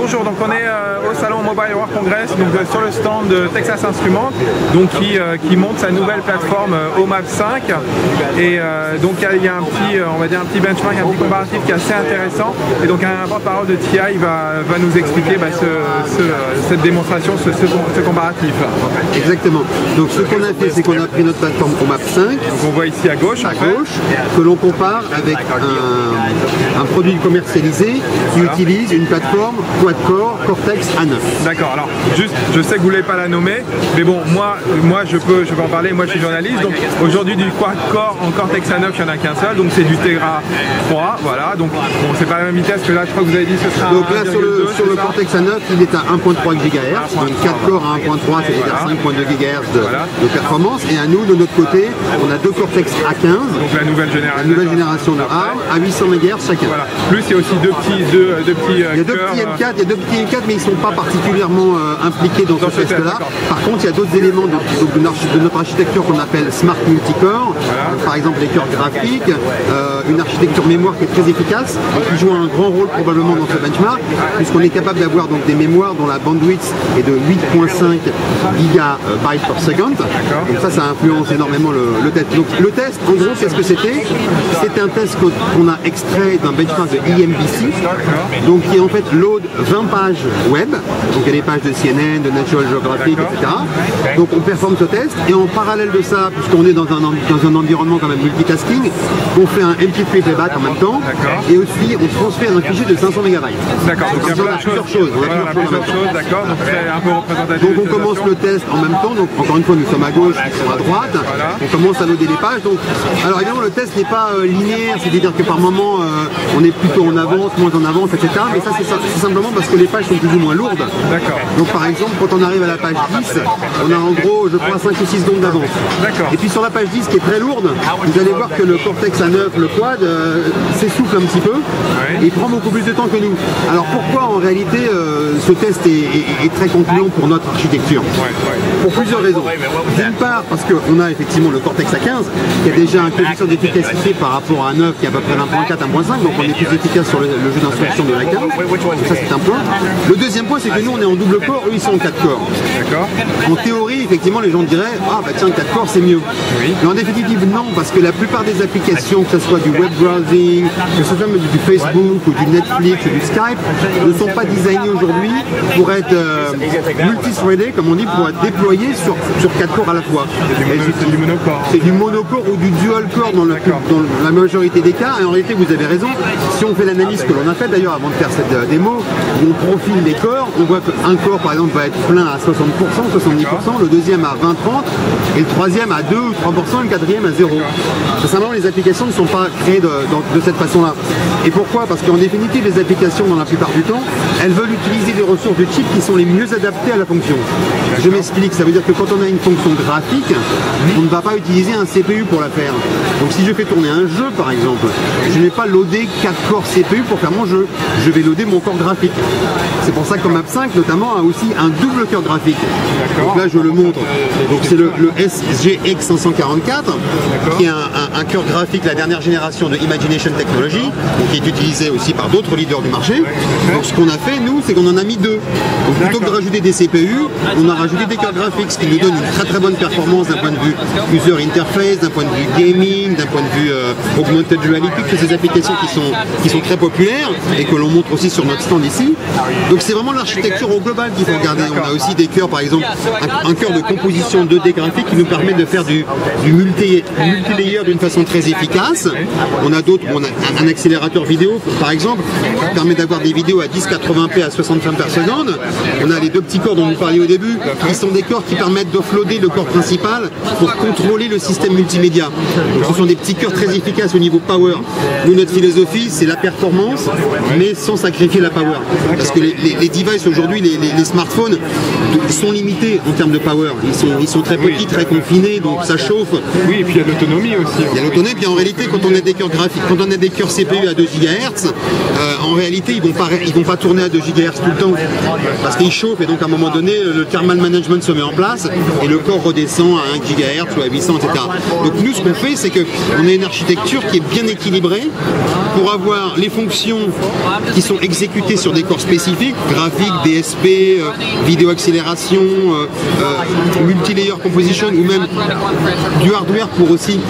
Bonjour, donc on est au salon Mobile World Congress, donc sur le stand de Texas Instruments, donc qui monte sa nouvelle plateforme OMAP 5, et donc il y a un petit, on va dire un petit benchmark, un petit comparatif qui est assez intéressant, et donc un porte-parole de TI va nous expliquer cette démonstration, ce comparatif. Exactement. Donc ce qu'on a fait, c'est qu'on a pris notre plateforme OMAP 5, donc on voit ici à gauche, que l'on compare avec un produit commercialisé qui utilise une plateforme quad-core Cortex A9. D'accord, alors juste, je sais que vous ne voulez pas la nommer, mais bon, moi je peux en parler, moi je suis journaliste, donc aujourd'hui du quad-core en Cortex A9, il n'y en a qu'un seul, donc c'est du Tegra 3, voilà, donc bon, c'est pas la même vitesse que là, je crois que vous avez dit ce sera. Donc là, sur le Cortex A9, il est à 1.3 GHz, donc 4 corps à 1.3, c'est-à-dire 5.2 GHz de performance, et à nous, de notre côté, on a deux Cortex A15, donc la nouvelle génération de ARM, à 800 MHz chacun. Voilà. Plus il y a aussi deux petits il y a deux petits M4, mais ils ne sont pas particulièrement impliqués dans ce test-là. Par contre, il y a d'autres éléments de notre architecture qu'on appelle Smart Multicore, par exemple les cœurs graphiques, une architecture mémoire qui est très efficace et qui joue un grand rôle probablement dans ce benchmark, puisqu'on est capable d'avoir donc des mémoires dont la bandwidth est de 8.5 gigabytes per second. Donc ça influence énormément le test. Donc le test, en gros, qu'est-ce que c'était? C'était un test qu'on a extrait d'un benchmark de IMBC, donc qui en fait load 20 pages web, donc il y a des pages de CNN, de National Geographic, etc. Donc on performe ce test, et en parallèle de ça, puisqu'on est dans un environnement quand même multitasking, on fait un MP3 playback en même temps, et aussi on transfère un fichier de 500 MB. D'accord, donc on a plusieurs choses. D'accord, donc c'est un peu représentatif. Donc on commence le test en même temps, donc encore une fois nous sommes à gauche, ils sont à droite, on commence à loader les pages. Donc, alors évidemment le test n'est pas linéaire, c'est-à-dire que par moment on est plutôt en avance, moins en avance, etc. Mais ça c'est simplement parce que les pages sont plus ou moins lourdes. Donc par exemple quand on arrive à la page 10, on a en gros je crois 5 ou 6 secondes d'avance. Et puis sur la page 10 qui est très lourde, vous allez voir que le Cortex A9, le quad, s'essouffle un petit peu et prend beaucoup plus de temps que nous. Alors pourquoi en réalité ce test est très concluant pour notre architecture? Pour plusieurs raisons. D'une part parce qu'on a effectivement le Cortex A15 qui a déjà un coefficient d'efficacité par rapport à A9 qui est à peu près 1.4, 1.5, donc on est plus efficace sur le jeu d'instruction de l'A15. Donc ça c'est un point. Le deuxième point c'est que nous on est en double core, eux ils sont en 4 corps. En théorie effectivement les gens diraient ah bah tiens 4 corps c'est mieux. Mais en définitive non, parce que la plupart des applications, que ce soit du web browsing, que ce soit du Facebook ou du Netflix ou du Skype, ne sont pas designées aujourd'hui pour être multi-threaded, comme on dit, pour être déployées sur 4 corps à la fois. C'est du monocore. C'est du monocore ou du dual core dans la majorité des cas, et en réalité vous avez raison, si on fait l'analyse que l'on a faite d'ailleurs avant de faire cette démo, où on profile les corps, on voit qu'un corps par exemple va être plein à 60%, 70%, le deuxième à 20-30%, et le troisième à 2 ou 3%, et le quatrième à 0%. C'est simplement les applications ne sont pas créées de cette façon-là. Et pourquoi? Parce qu'en définitive, les applications, dans la plupart du temps, elles veulent utiliser des ressources de chip qui sont les mieux adaptées à la fonction. Je m'explique, ça veut dire que quand on a une fonction graphique, on ne va pas utiliser un CPU pour la faire. Donc si je fais tourner un jeu, par exemple, je ne vais pas loader 4 corps CPU pour faire mon jeu. Je vais loader mon corps graphique. C'est pour ça que Map 5, notamment, a aussi un double cœur graphique. Donc là, je le montre. Donc c'est le SGX 544, qui est un cœur graphique, la dernière génération de Imagination Technology, donc qui est utilisé aussi par d'autres leaders du marché. Donc ce qu'on a fait, nous, c'est qu'on en a mis deux. Donc plutôt que de rajouter des CPU, on a rajouté des cœurs graphiques, ce qui nous donne une très très bonne performance d'un point de vue user interface, d'un point de vue gaming, d'un point de vue augmented reality, toutes ces applications qui sont très populaires et que l'on montre aussi sur notre stand ici. Donc c'est vraiment l'architecture au global qu'il faut regarder. On a aussi des cœurs, par exemple, un cœur de composition 2D graphique qui nous permet de faire du multi-layer d'une façon très efficace. On a d'autres, on a un accélérateur vidéo, par exemple, qui permet d'avoir des vidéos à 1080p à 60 frames par seconde. On a les deux petits corps dont vous parliez au début, qui sont des corps qui permettent d'offloader le corps principal pour contrôler le système multimédia. Donc ce sont des petits cœurs très efficaces au niveau power. Nous, notre philosophie, c'est la performance, mais sans sacrifier la power. Parce que les devices aujourd'hui, les smartphones, sont limités en termes de power. Ils sont très petits, très confinés, donc ça chauffe. Oui, et puis il y a l'autonomie aussi. Il y a l'autonomie, puis en réalité, quand on a des cœurs graphiques, quand on a des cœurs CPU à 2 GHz, en réalité, ils vont pas tourner à 2 GHz tout le temps, parce qu'ils chauffent, et donc à un moment donné, le thermal management se met en place, et le corps redescend à 1 GHz ou à 800, etc. Donc nous, ce qu'on fait, c'est qu'on a une architecture qui est bien équilibrée pour avoir les fonctions qui sont exécutées sur des corps spécifiques, graphique, DSP, vidéo accélération, multi-layer composition ou même du hardware pour aussi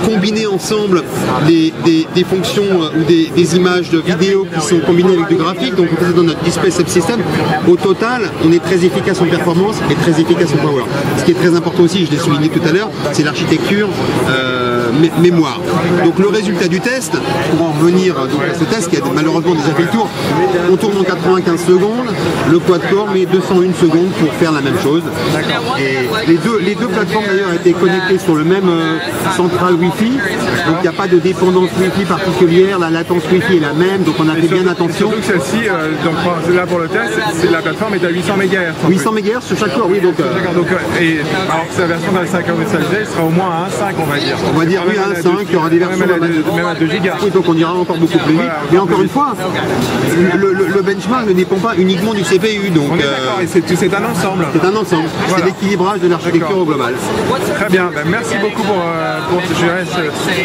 combiner ensemble des fonctions ou des images de vidéo qui sont combinées avec du graphique. Donc on fait ça dans notre display subsystem. Au total, on est très efficace en performance et très efficace en power. Ce qui est très important aussi, je l'ai souligné tout à l'heure, c'est l'architecture mémoire. Donc le résultat du test, pour en revenir donc, à ce test qui a malheureusement déjà fait le tour, on tourne en 95 secondes, le quad-core met 201 secondes pour faire la même chose. Et les deux plateformes d'ailleurs ont été connectées sur le même central Wi-Fi, donc il n'y a pas de dépendance Wi-Fi particulière, la latence Wi-Fi est la même, donc on a fait bien attention. Surtout que celle-ci, là pour le test, la plateforme est à 800 MHz. 800 MHz sur chaque corps, oui. Donc, alors que sa version dans le 5 commercialisée, elle sera au moins à 1.5 on va dire. On va dire oui à 1.5, il y aura des versions même à 2 Go. Oui, donc on ira encore beaucoup plus vite. Mais encore une fois, le benchmark ne dépend pas uniquement du CPU. Donc, on est d'accord, et c'est un ensemble. C'est un ensemble, voilà. C'est l'équilibrage de l'architecture au global. Très bien, merci beaucoup pour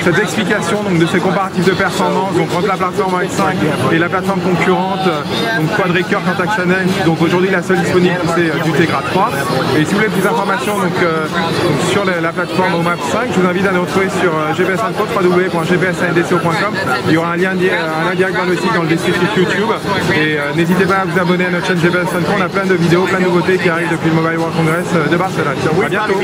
cette explication donc, de ces comparatifs de performance donc, entre la plateforme X5 et la plateforme concurrente, donc Quadricore Contact Channel. Donc aujourd'hui la seule disponible c'est du Tegra 3. Et si vous voulez plus d'informations sur la plateforme OMAP 5, je vous invite à nous retrouver sur GPS Info, www.gbsandco.com. Il y aura un lien direct vers le site dans le descriptif YouTube. Et n'hésitez pas à vous abonner à notre chaîne GPS Info. On a plein de vidéos, plein de nouveautés qui arrivent depuis le Mobile World Congress de Barcelone. À bientôt.